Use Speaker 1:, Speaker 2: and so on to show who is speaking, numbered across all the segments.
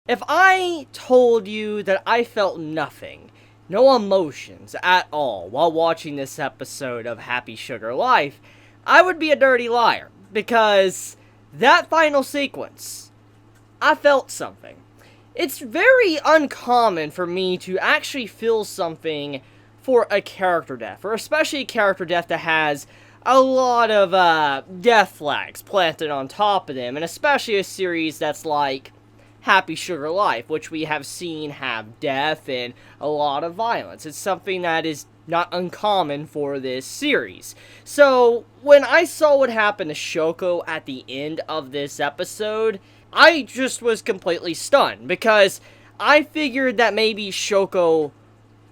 Speaker 1: If I told you that I felt nothing, no emotions at all while watching this episode of Happy Sugar Life, I would be a dirty liar, because that final sequence, I felt something. It's very uncommon for me to actually feel something for a character death, or especially a character death that has a lot of death flags planted on top of them, and especially a series that's like Happy Sugar Life, which we have seen have death and a lot of violence. It's something that is not uncommon for this series. So, when I saw what happened to Shoko at the end of this episode, I just was completely stunned, because I figured that maybe Shoko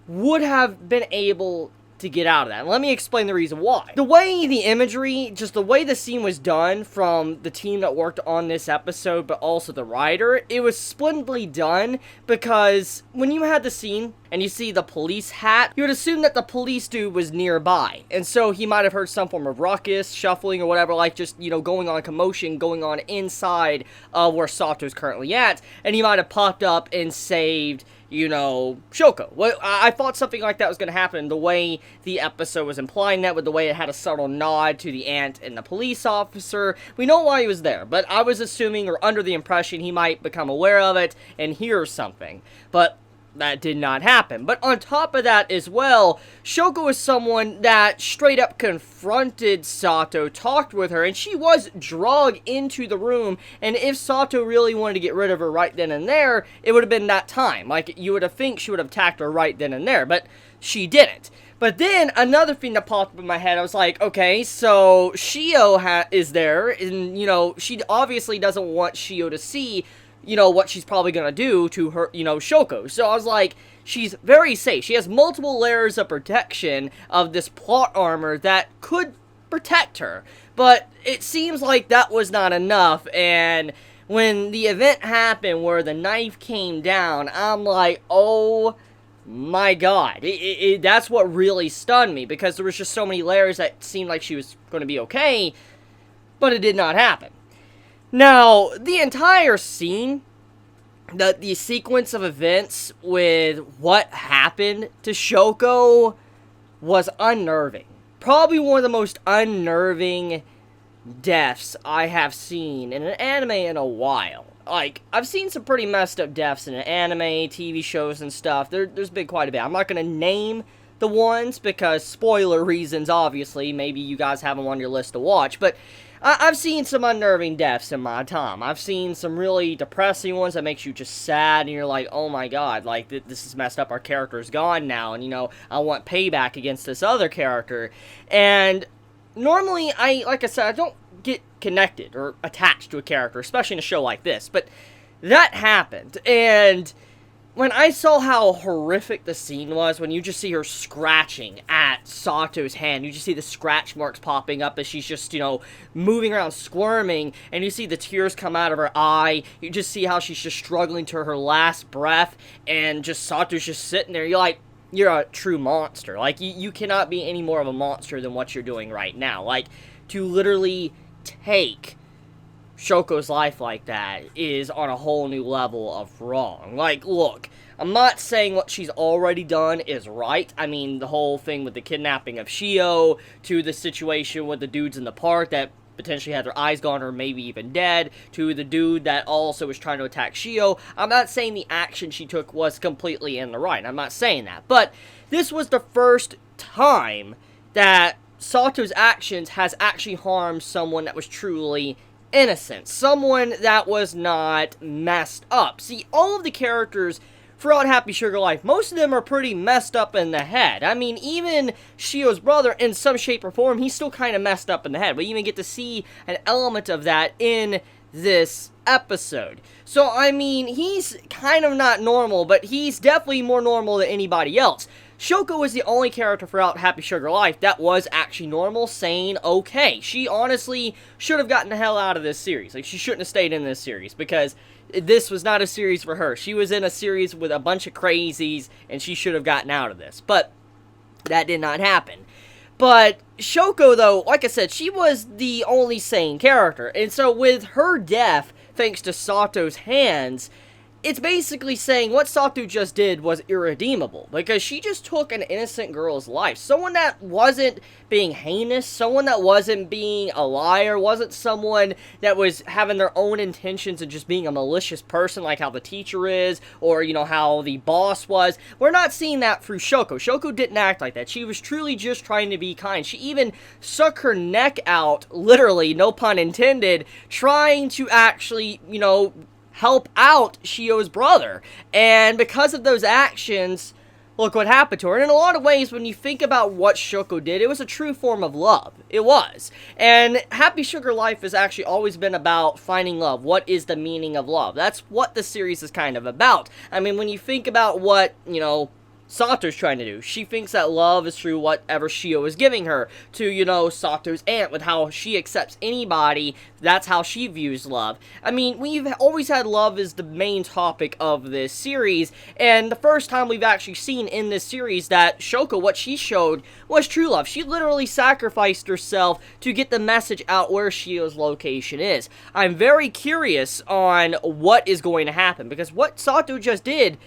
Speaker 1: would have been able to get out of that. And let me explain the reason why. The way the imagery, just the way the scene was done from the team that worked on this episode, but also the writer, it was splendidly done, because when you had the scene and you see the police hat, you would assume that the police dude was nearby. And so he might have heard some form of ruckus, shuffling, or whatever, like just, going on commotion, going on inside of where Sato's currently at, and he might have popped up and saved Shoko. Well, I thought something like that was going to happen, the way the episode was implying that, with the way it had a subtle nod to the aunt and the police officer. We know why he was there, but I was assuming, or under the impression, he might become aware of it and hear something. But that did not happen. But on top of that as well, Shoko is someone that straight up confronted Sato, talked with her, and she was dragged into the room, and if Sato really wanted to get rid of her right then and there, it would have been that time. Like, you would have think she would have attacked her right then and there, but she didn't. But then, another thing that popped up in my head, I was like, okay, so Shio is there, and, she obviously doesn't want Shio to see what she's probably gonna do to her, Shoko. So I was like, she's very safe. She has multiple layers of protection of this plot armor that could protect her. But it seems like that was not enough, and when the event happened where the knife came down, I'm like, oh my god. That's what really stunned me, because there was just so many layers that seemed like she was gonna be okay, but it did not happen. Now, the entire scene, the sequence of events with what happened to Shoko was unnerving. Probably one of the most unnerving deaths I have seen in an anime in a while. Like, I've seen some pretty messed up deaths in anime, TV shows and stuff. There's been quite a bit. I'm not going to name the ones because spoiler reasons, obviously. Maybe you guys have them on your list to watch, but I've seen some unnerving deaths in my time. I've seen some really depressing ones that makes you just sad, and you're like, oh my god, like, this is messed up, our character's gone now, and, I want payback against this other character. And normally, like I said, I don't get connected or attached to a character, especially in a show like this, but that happened, and when I saw how horrific the scene was, when you just see her scratching at Sato's hand, you just see the scratch marks popping up as she's just, moving around, squirming, and you see the tears come out of her eye, you just see how she's just struggling to her last breath, and just Sato's just sitting there, you're like, you're a true monster. Like, you cannot be any more of a monster than what you're doing right now. Like, to literally take Shoko's life like that is on a whole new level of wrong. Like, look, I'm not saying what she's already done is right. I mean, the whole thing with the kidnapping of Shio, to the situation with the dudes in the park that potentially had their eyes gone or maybe even dead, to the dude that also was trying to attack Shio. I'm not saying the action she took was completely in the right. I'm not saying that. But this was the first time that Sato's actions has actually harmed someone that was truly innocent, someone that was not messed up. See, all of the characters throughout Happy Sugar Life, most of them are pretty messed up in the head. I mean, even Shio's brother, in some shape or form, he's still kind of messed up in the head. We even get to see an element of that in this episode. So, I mean, he's kind of not normal, but he's definitely more normal than anybody else. Shoko was the only character throughout Happy Sugar Life that was actually normal, sane, okay. She honestly should have gotten the hell out of this series. Like, she shouldn't have stayed in this series, because this was not a series for her. She was in a series with a bunch of crazies, and she should have gotten out of this. But that did not happen. But Shoko, though, like I said, she was the only sane character. And so with her death, thanks to Sato's hands, it's basically saying what Sato just did was irredeemable, because she just took an innocent girl's life. Someone that wasn't being heinous, someone that wasn't being a liar, wasn't someone that was having their own intentions and just being a malicious person like how the teacher is, or, you know, how the boss was. We're not seeing that through Shoko. Shoko didn't act like that. She was truly just trying to be kind. She even stuck her neck out, literally, no pun intended, trying to actually, you know, help out Shio's brother. And because of those actions, look what happened to her. And in a lot of ways, when you think about what Shoko did, it was a true form of love. It was. And Happy Sugar Life has actually always been about finding love. What is the meaning of love? That's what the series is kind of about. I mean, when you think about what, you know, Sato's trying to do, she thinks that love is through whatever Shio is giving her. To, you know, Sato's aunt, with how she accepts anybody, that's how she views love. I mean, we've always had love as the main topic of this series, and the first time we've actually seen in this series that Shoko, what she showed, was true love. She literally sacrificed herself to get the message out where Shio's location is. I'm very curious on what is going to happen, because what Sato just did,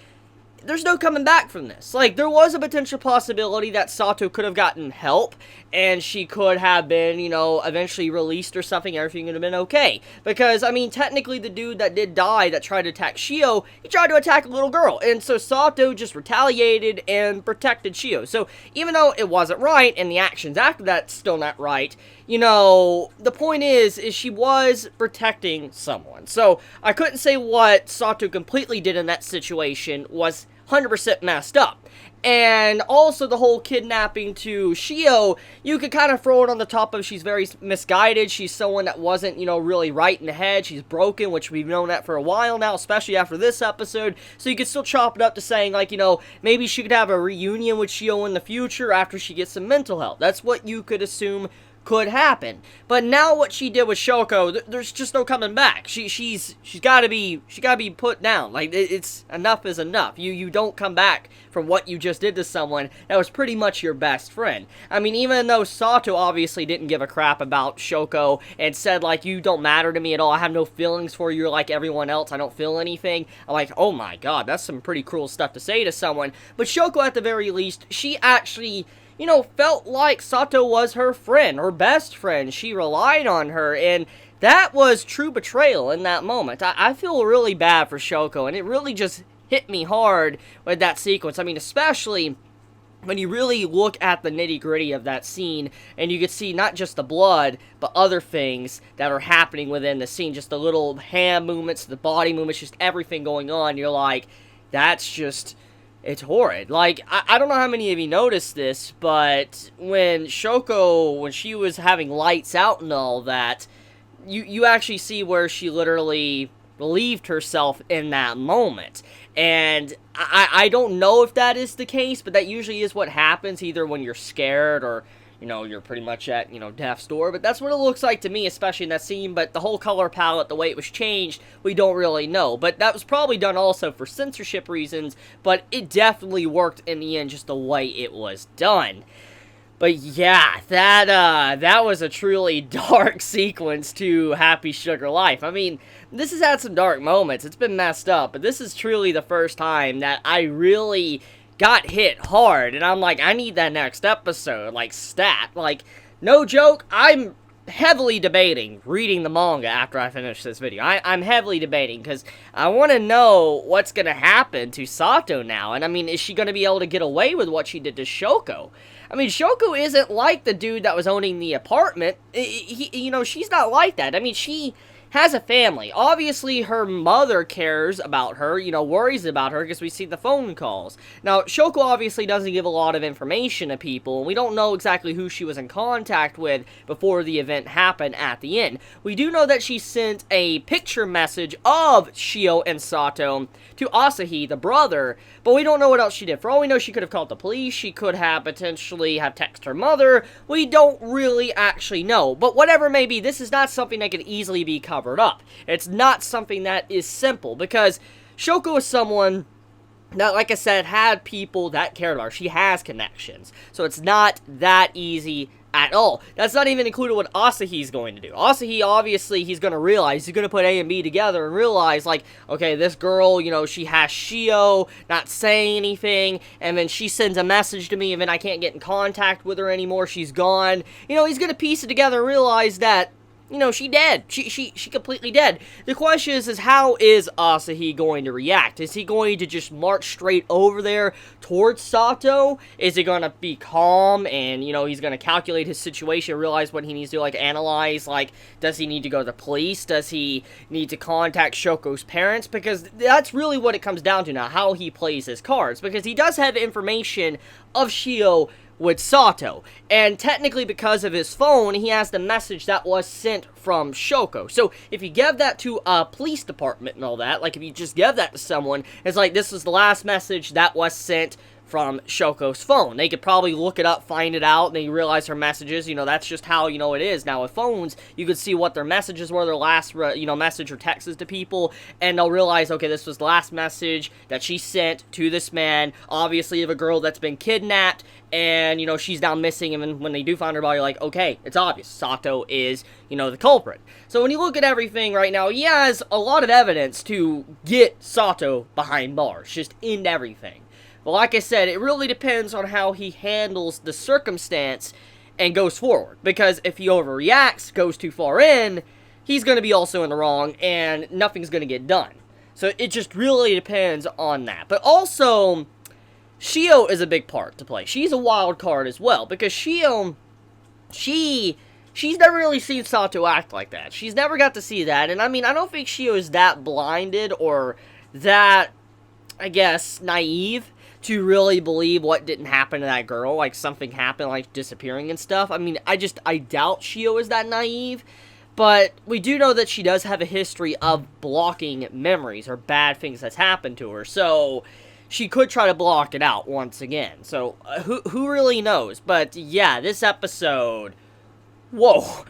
Speaker 1: there's no coming back from this. Like, there was a potential possibility that Sato could have gotten help, and she could have been, you know, eventually released or something, everything would have been okay. Because, I mean, technically the dude that did die, that tried to attack Shio, he tried to attack a little girl, and so Sato just retaliated and protected Shio. So, even though it wasn't right, and the actions after that still not right, you know, the point is she was protecting someone. So, I couldn't say what Sato completely did in that situation was 100% messed up. And also the whole kidnapping to Shio, you could kind of throw it on the top of she's very misguided. She's someone that wasn't, you know, really right in the head. She's broken, which we've known that for a while now, especially after this episode. So you could still chop it up to saying, like, you know, maybe she could have a reunion with Shio in the future after she gets some mental help. That's what you could assume could happen. But now what she did with Shoko, there's just no coming back. She's gotta be put down. Like, it's enough is enough. You don't come back from what you just did to someone that was pretty much your best friend. I mean, even though Sato obviously didn't give a crap about Shoko and said, like, you don't matter to me at all, I have no feelings for you like everyone else, I don't feel anything. I'm like, oh my god, that's some pretty cruel stuff to say to someone. But Shoko, at the very least, she actually, you know, felt like Sato was her friend, her best friend. She relied on her, and that was true betrayal in that moment. I feel really bad for Shoko, and it really just hit me hard with that sequence. I mean, especially when you really look at the nitty-gritty of that scene, and you can see not just the blood, but other things that are happening within the scene. Just the little hand movements, the body movements, just everything going on. You're like, that's just, it's horrid. Like, I don't know how many of you noticed this, but when Shoko, when she was having lights out and all that, you actually see where she literally relieved herself in that moment. And I don't know if that is the case, but that usually is what happens, either when you're scared or, you know, you're pretty much at, you know, death's door. But that's what it looks like to me, especially in that scene. But the whole color palette, the way it was changed, we don't really know. But that was probably done also for censorship reasons, but it definitely worked in the end, just the way it was done. But yeah, that was a truly dark sequence to Happy Sugar Life. I mean, this has had some dark moments. It's been messed up, but this is truly the first time that I really got hit hard, and I'm like, I need that next episode, like, stat. Like, no joke, I'm heavily debating reading the manga after I finish this video. I'm heavily debating, because I want to know what's going to happen to Sato now. And I mean, is she going to be able to get away with what she did to Shoko? I mean, Shoko isn't like the dude that was owning the apartment. You know, she's not like that. I mean, she has a family. Obviously, her mother cares about her, you know, worries about her, because we see the phone calls. Now, Shoko obviously doesn't give a lot of information to people, and we don't know exactly who she was in contact with before the event happened at the end. We do know that she sent a picture message of Shio and Sato to Asahi, the brother, but we don't know what else she did. For all we know, she could have called the police, she could have potentially have texted her mother. We don't really actually know, but whatever it may be, this is not something that could easily be covered up. It's not something that is simple, because Shoko is someone Now, like I said, had people that cared about her. She has connections. So it's not that easy at all. That's not even included what Asahi's going to do. Asahi, obviously, he's going to realize, he's going to put A and B together and realize, like, okay, this girl, you know, she has Shio, not saying anything, and then she sends a message to me, and then I can't get in contact with her anymore, she's gone. You know, he's going to piece it together and realize that, you know, she dead. She completely dead. The question is how is Asahi going to react? Is he going to just march straight over there towards Sato? Is he going to be calm and, you know, he's going to calculate his situation, realize what he needs to, like, analyze, like, does he need to go to the police? Does he need to contact Shoko's parents? Because that's really what it comes down to now, how he plays his cards. Because he does have information of Shio with Sato, and technically because of his phone, he has the message that was sent from Shoko. So if you give that to a police department and all that, like if you just give that to someone, it's like this was the last message that was sent from Shoko's phone. They could probably look it up, find it out, and they realize her messages, you know, that's just how, you know, it is. Now with phones, you could see what their messages were, their last, you know, message or texts to people, and they'll realize, okay, this was the last message that she sent to this man, obviously of a girl that's been kidnapped, and, you know, she's now missing, and when they do find her body, like, okay, it's obvious, Sato is, you know, the culprit. So when you look at everything right now, he has a lot of evidence to get Sato behind bars, just end everything. But like I said, it really depends on how he handles the circumstance and goes forward. Because if he overreacts, goes too far in, he's going to be also in the wrong, and nothing's going to get done. So it just really depends on that. But also, Shio is a big part to play. She's a wild card as well, because Shio, she's never really seen Sato act like that. She's never got to see that, and I mean, I don't think Shio is that blinded or that, I guess, naive to really believe what didn't happen to that girl, like something happened, like disappearing and stuff. I mean, I doubt Shio is that naive, but we do know that she does have a history of blocking memories or bad things that's happened to her, so she could try to block it out once again. So, who really knows? But yeah, this episode, whoa,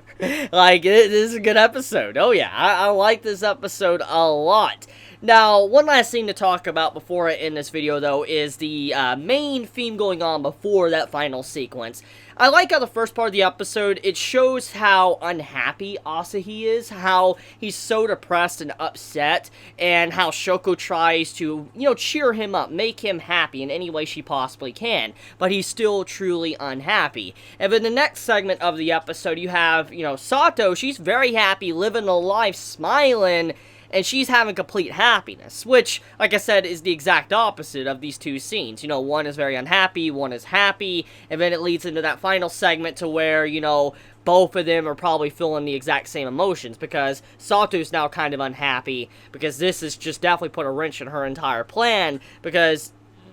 Speaker 1: like, this is a good episode. Oh yeah, I like this episode a lot. Now, one last thing to talk about before I end this video, though, is the main theme going on before that final sequence. I like how the first part of the episode, it shows how unhappy Asahi is, how he's so depressed and upset, and how Shoko tries to, you know, cheer him up, make him happy in any way she possibly can, but he's still truly unhappy. And then the next segment of the episode, you have, you know, Sato, she's very happy, living a life, smiling, and she's having complete happiness, which, like I said, is the exact opposite of these two scenes. You know, one is very unhappy, one is happy, and then it leads into that final segment to where, you know, both of them are probably feeling the exact same emotions, because Sato's now kind of unhappy, because this has just definitely put a wrench in her entire plan, because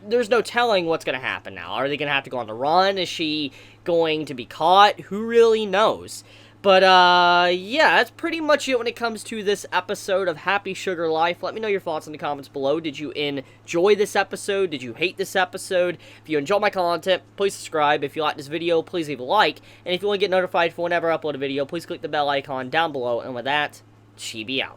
Speaker 1: there's no telling what's going to happen now. Are they going to have to go on the run? Is she going to be caught? Who really knows? But, yeah, that's pretty much it when it comes to this episode of Happy Sugar Life. Let me know your thoughts in the comments below. Did you enjoy this episode? Did you hate this episode? If you enjoy my content, please subscribe. If you like this video, please leave a like. And if you want to get notified for whenever I upload a video, please click the bell icon down below. And with that, Chibi out.